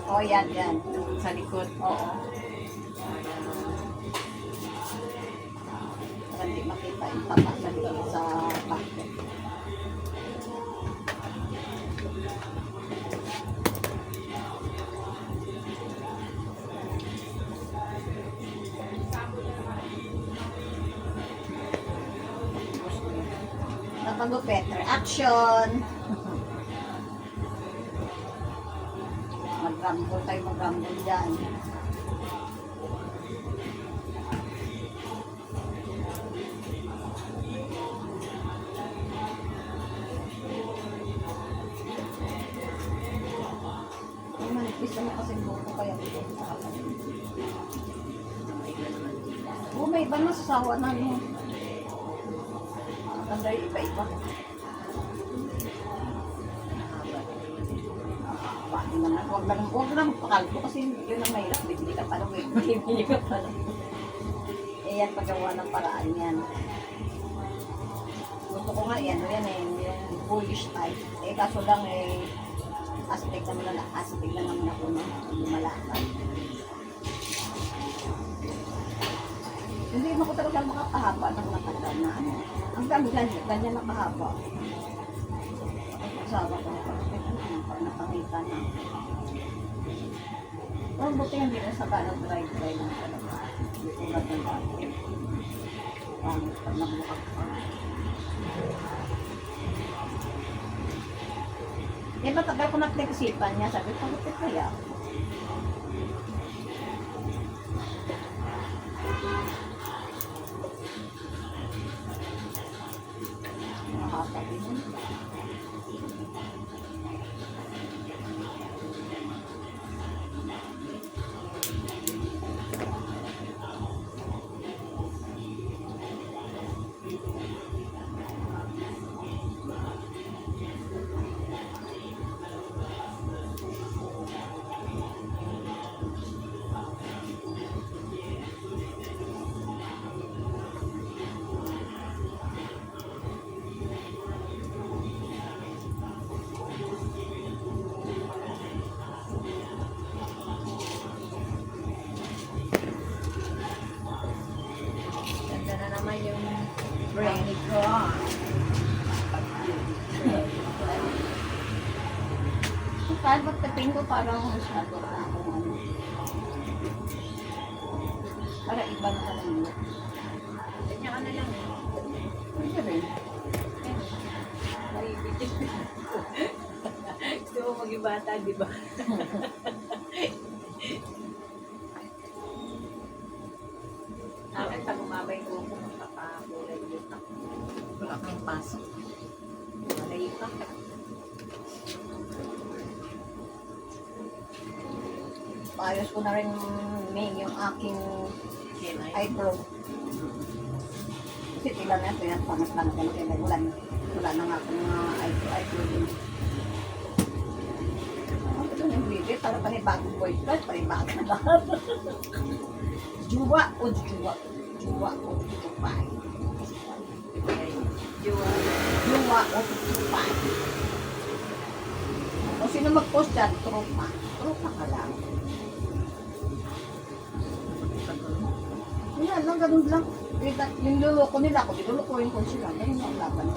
O, yan, yan. Sa likod. Oo. Para hindi makita yung tapa sa bakit. Napagupit. Reaction! Mag-rumble tayo, mag-rumble dyan. Ay, manipis naman kasi buko kaya dito sa akin. Oo, may iba na sasawa na mo. Ang dahil iba-iba. Huwag lang pakalbo kasi yun ang mahirap. Bibili ka pa lang. Bibili ka pa lang. Eh yan, paggawa ng paraan yan. Gusto ko nga yan yung bullish type. Eh kaso lang astig na naman ako no. Lumalakad. Hindi mo ko talaga makapahaba ng matagal na ano. Ang ganyan nakahaba. Sawa ko na parang napangita na. Pero buti hindi na sa ganang dry lang talaga. Hindi ko na dati. Pangit pag nabukak pa. Eh, matagal ko na pinag-isipan niya. Sabi ko, bakit kaya? Nakakatabi mo. Yung Brainy ko. Kahit magtaping ko parang masyado na ako ano. Para iba na ka lang yun. Ganyan ka na lang. Pwede rin. Naibitin. Gusto mo maging bata, di ba? Akin, pag umabay ko kung magpapakulay dito. Wala kang pasok. Malay pa. Paayos ko na rin yung aking eyebrow. Kasi tila na ito yan, pangat-pangat na kailan. Wala na nga akong eyebrow din. Ito na yung video, para panibagong boyfriend, panibagong na lahat. Juwa o juwa. Juwa o tupay. Juwa o tupay. O sino mag-post dyan? Tropa. Tropa ka lang. Yan lang, ganun lang. Yung luloko nila ako, dilulukoyin ko sila. Ganun lang laban.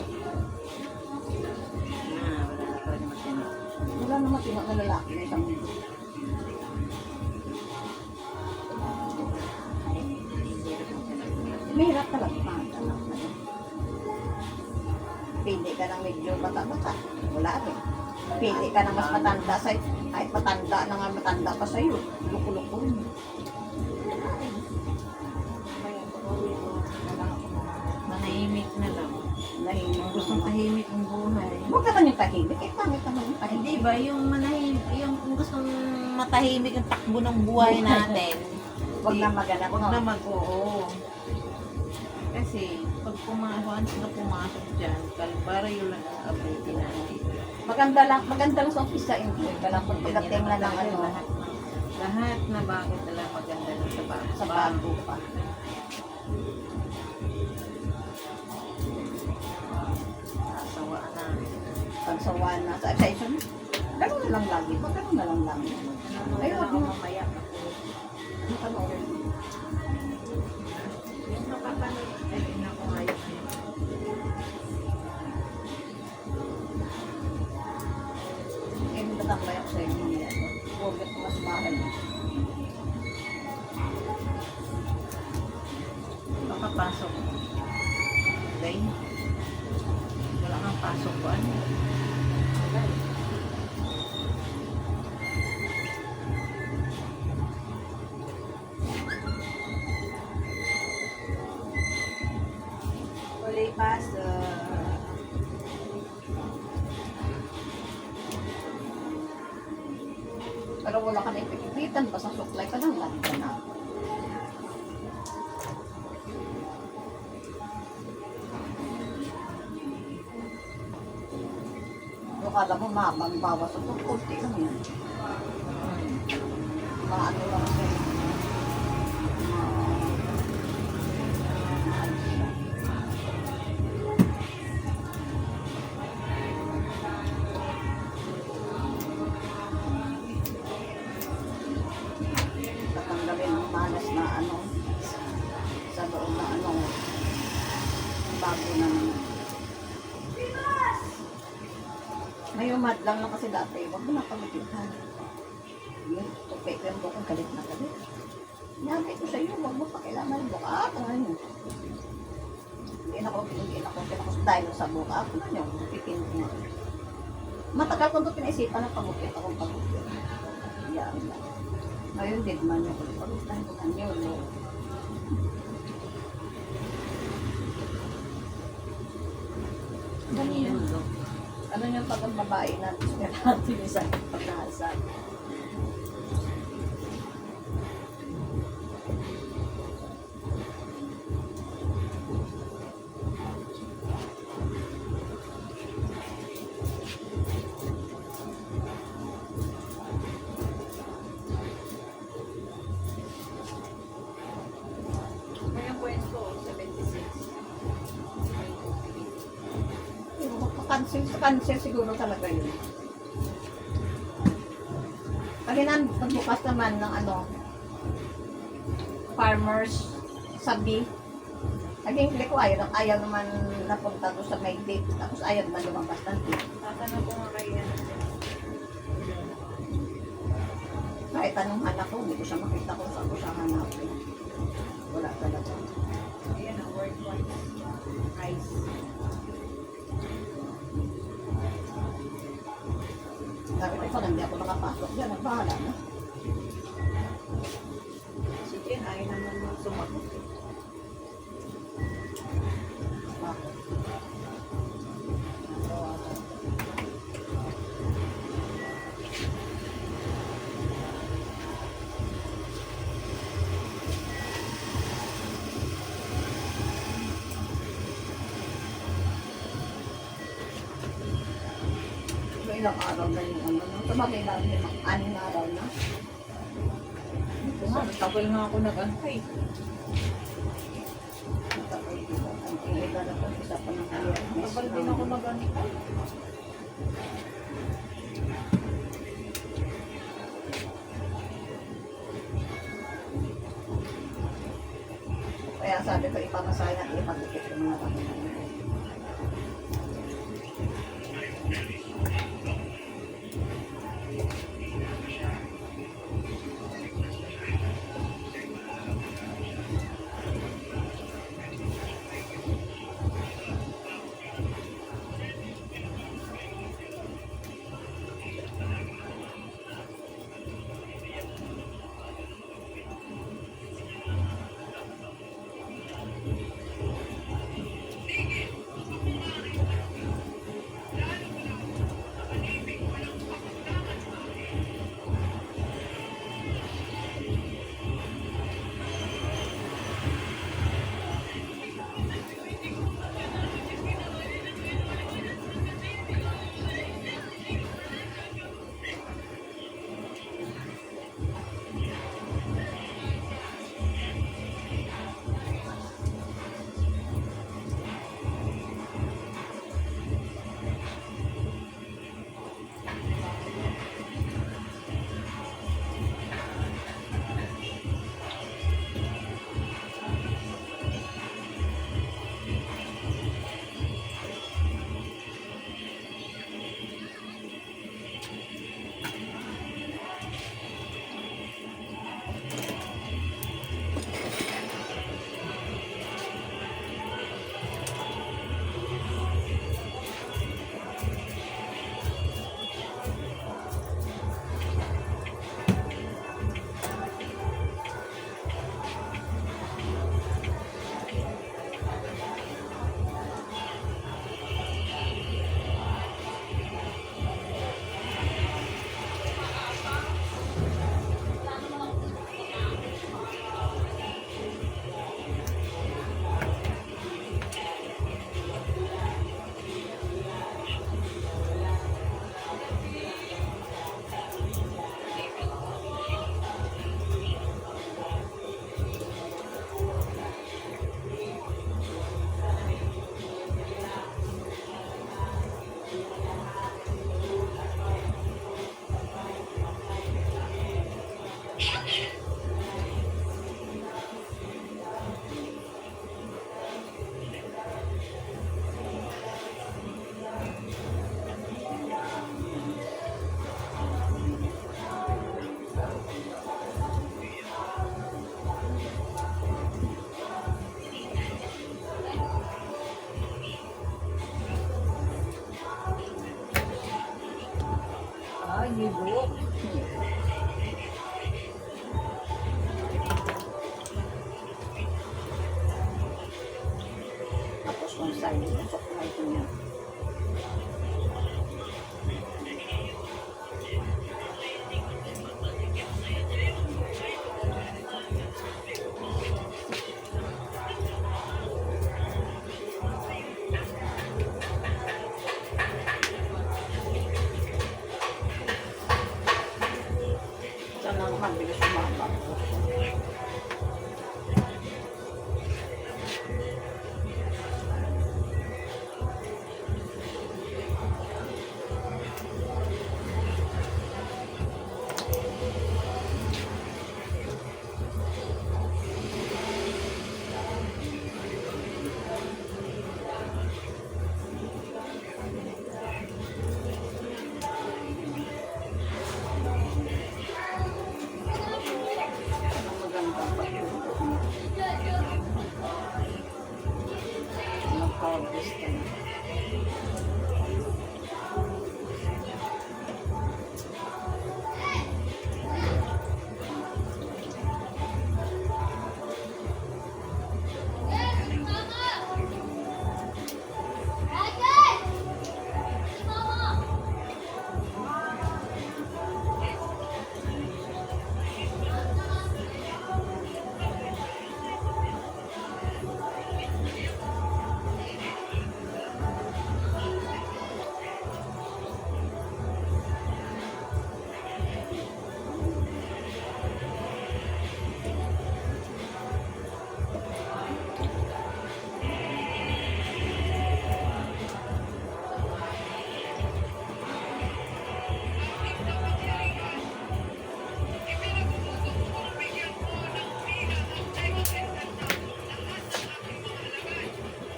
Wala naman tinag na lalaki na isang mundo. Mahirap talaga anak. Pili ka ng medyo bata-bata. Wala rin. Pili ka ng mas matanda sa kahit matanda na nga matanda pa sa'yo. Luko-luko rin. Manahimik na lang. Nahimik. Gustong tahimik ang buhay. Huwag naman yung tahimik. Eh, pangit naman yung tahimik. Hindi ba, yung manahimik, yung kung gustong matahimik ang takbo ng buhay natin. Huwag na maganap. Huwag na mag-oo. Kasi, pag once na pumasok dyan, kalbaryo lang ang abutin natin. Maganda lang sa office sa enjoy. Walang pag pinatim na ng ano. Lahat na bakit alam maganda lang sa bago. Sa bago pa. Sawaan na. Pagsawaan na sa excitation. Ganun lang lagi. Pag ano na lang lagi. Nanonood Ay, na wag ako mo. mamaya. Ano ka na Yung napapanood, ay, yun ako ngayon. Eh, matatambay ako sa inyo niya. Huwag at mas mahal. Makapasok. Okay? Wala kang pasok ko. Ano? Wala pas. Pero wala ka na ipipitan. Basta suklay ka lang. Lagi ka na. Kala mo mabang bawas ito, kunti lang yan. Mga ano lang sa'yo. Tatanggalin ang malas na ano, sa loob na ano, bago na naman. Ngayon, madlang lang kasi dati. Huwag mo na pagkitihan. Yun, tupik lang po kung galit na galit. Nabi ko sa iyo, huwag mo pakilaman yung buka. Ano? Hindi ako dahil sa buka. Ako na niyo, pikin ko. Matagal ko ito pinaisipan ng pagupit akong pagupit. Yan lang. Ngayon, din man yung pagupitahin ko ng yun. Ganyan. Ano yung pag ang babae natin natin sa pagkahasal. May kwento, 76. Cancel siguro talaga yun. Kanina pagbukas naman ng ano, farmers sabi, naging click ko ayaw naman napunta doon sa may date, tapos ayaw naman lumabas ng date. Tatanong ko nga kayo yan. Kahit anong anak ko, hindi ko siya makita kung saan ko siya hanapin. Wala talaga. Ayan ang word one. Rice. Sabi ko, pag hindi ako nakapasok dyan, bahala na. Si Jen, ayaw naman mo sumagot. Bakit? Ilang araw na yung ano, no? Sabagay lang yung 6 araw na. Ito nga, tagal nga ako nag-antay. Matapay dito. Ang iligal na kung isa pa ng kaya. Tagal din ako nag-antay. Kaya sabi ko, ipamasahe natin, ipagkikit ko mga kami. side. Pasok na ito niya. Sana ang mabilis umaba. Ang magandang pagtulog niya. Nag-harvest ka na.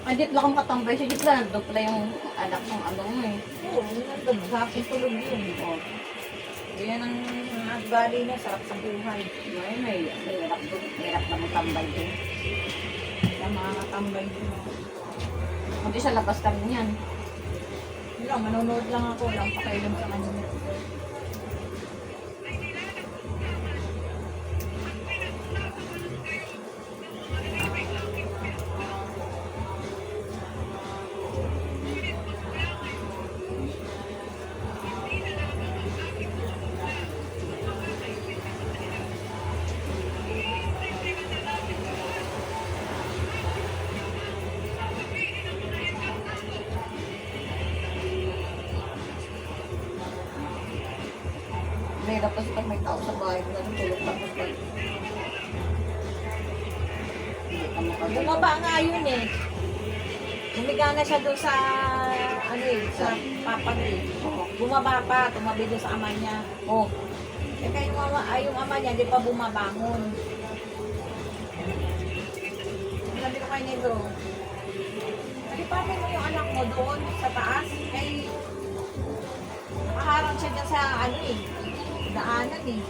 Ay, di pala akong katambay siya. Di pala nandun pala yung anak ng ano mo eh. Oo, nandun. Sa akin tulog yun. Oh. Yan ang naggali na. Sarap sa buhay. May hirap doon. Hirap na magtambay din. Sa mga katambay din. Hindi sa labas kami niyan. Yun lang, manonood lang ako. Walang pakailan sa kanila. May hirap kasi pag may tao sa bahay. Natutulog tapos pag hindi ka makagalaw. Bumaba nga yun eh. Humiga na siya doon sa, ano eh, sa papag eh. Bumaba pa, tumabi doon sa ama niya. Oh, Eh kaya yung ama niya, di pa bumabangon. Sabi ko kay Negro, palipatin mo yung anak mo doon sa taas. Ay, nakaharang siya dyan sa, ano eh, daanan eh.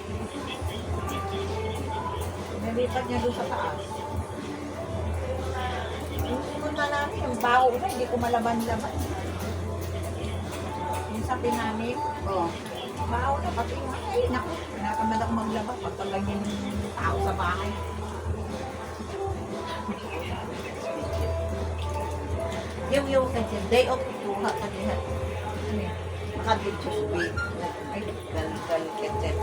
Nalipat niya doon sa taas. Yung na namin, yung baho na, hindi ko malaban-laban. Yung sabi namin, oh. baho na, pati yung ay, naku, nakamad ako maglaba pag ganyan yung tao sa bahay. Yung kasi day off kuha ka diha. Ano eh, Nakabidyo sa bait. Ay, gal ketet.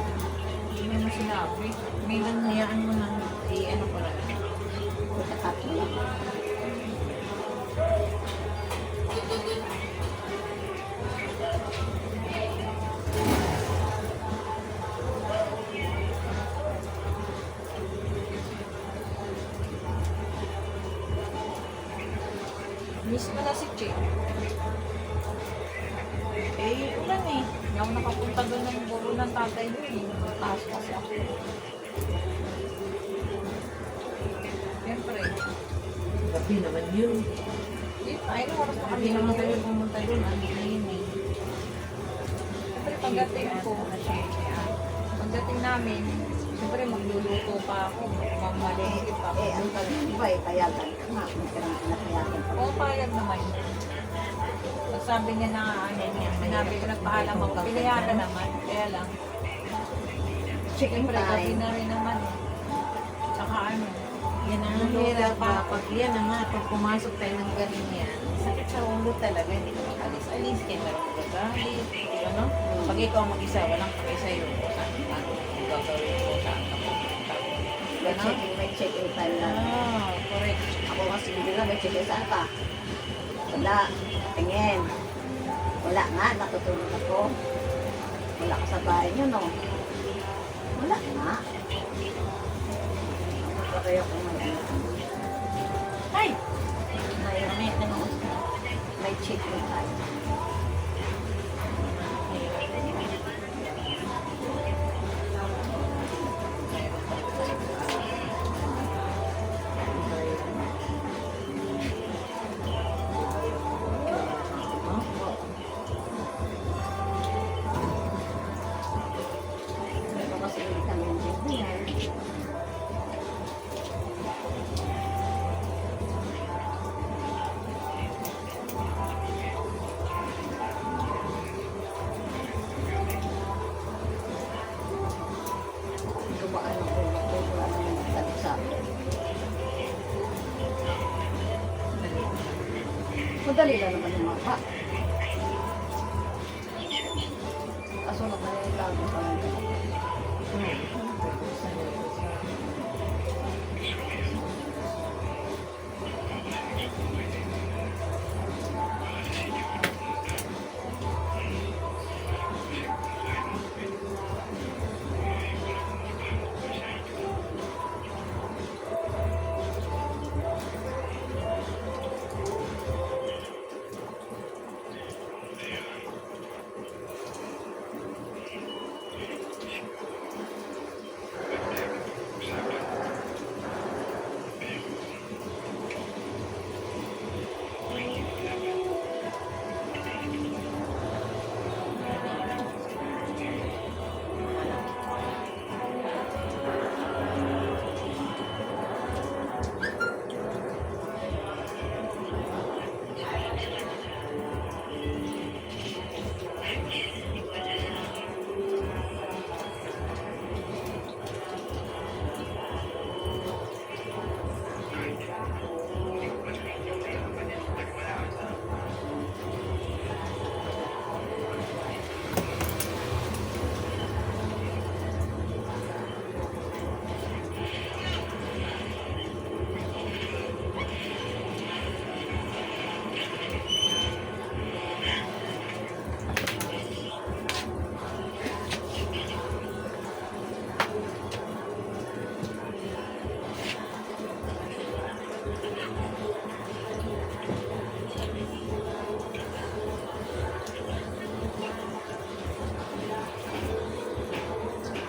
hindi mo sinabi. May nangyayaan mo na, ano ko lang. Pagkakato lang. Miss mo na si Che. Eh, ulan eh. Hindi ako nakapunta doon ng buro ng tatay mo eh. Taas kasi ako. Siyempre. Gabi naman yun. Di pa, ayun oras pa kami Hindi naman naman kayo pumunta doon. Ano na yun eh. Siyempre, pagdating ko, pagdating namin, siyempre magluluto pa ako. Mamalingkit pa ako. Ang iba payagan ka nga. May karang pinapayagan ka. Oo, payag naman. Sabi niya na ano niya, sinabi ko nagpaalam ako, pinayagan naman. Kaya lang, Chicken siyempre gabi time. na rin naman. Tsaka ano, Yan ang hirap pa. Pag yan na nga, pag pumasok tayo ng ganyan, sakit sa ulo talaga, hindi ka makalis-alis, kaya meron ka galit, ano? Pag ikaw mag-isa, walang pakisa yun, kung saan ano, kung gagawin ko, saan ka pupunta. May check-in time na. Correct. Ako kasi hindi na may check-in. Saan ka? Wala. Tingin. Wala nga. Natutulog ako. Wala ka sa bahay nyo, no? Wala nga. Kaya ako may Ay! may check-in time. Pero kasi hindi kami nagbibihan. Dumaan ako. Wala naman nagsabi sa akin. Madali lang naman yung mapa. Kaso naman yung tago pa lang.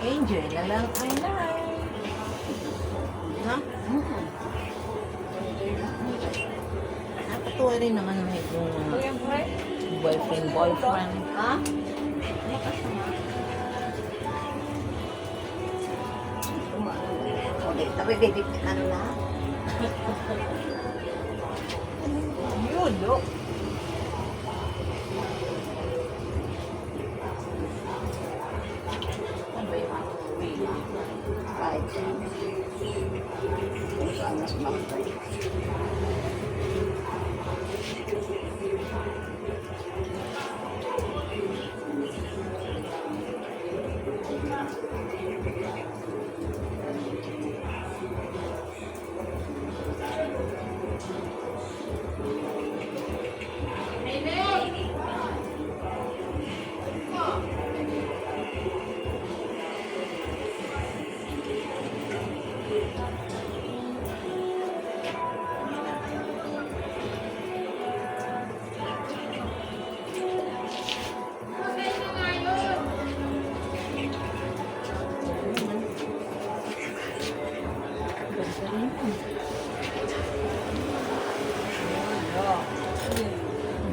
Enjoy na lang ay life. No? Nakatuwa rin naman yung boyfriend. Ha? Okay, tapi baby, ano na? Yun, no? Kahit kung saan mas makapay.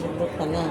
Lulot ka na.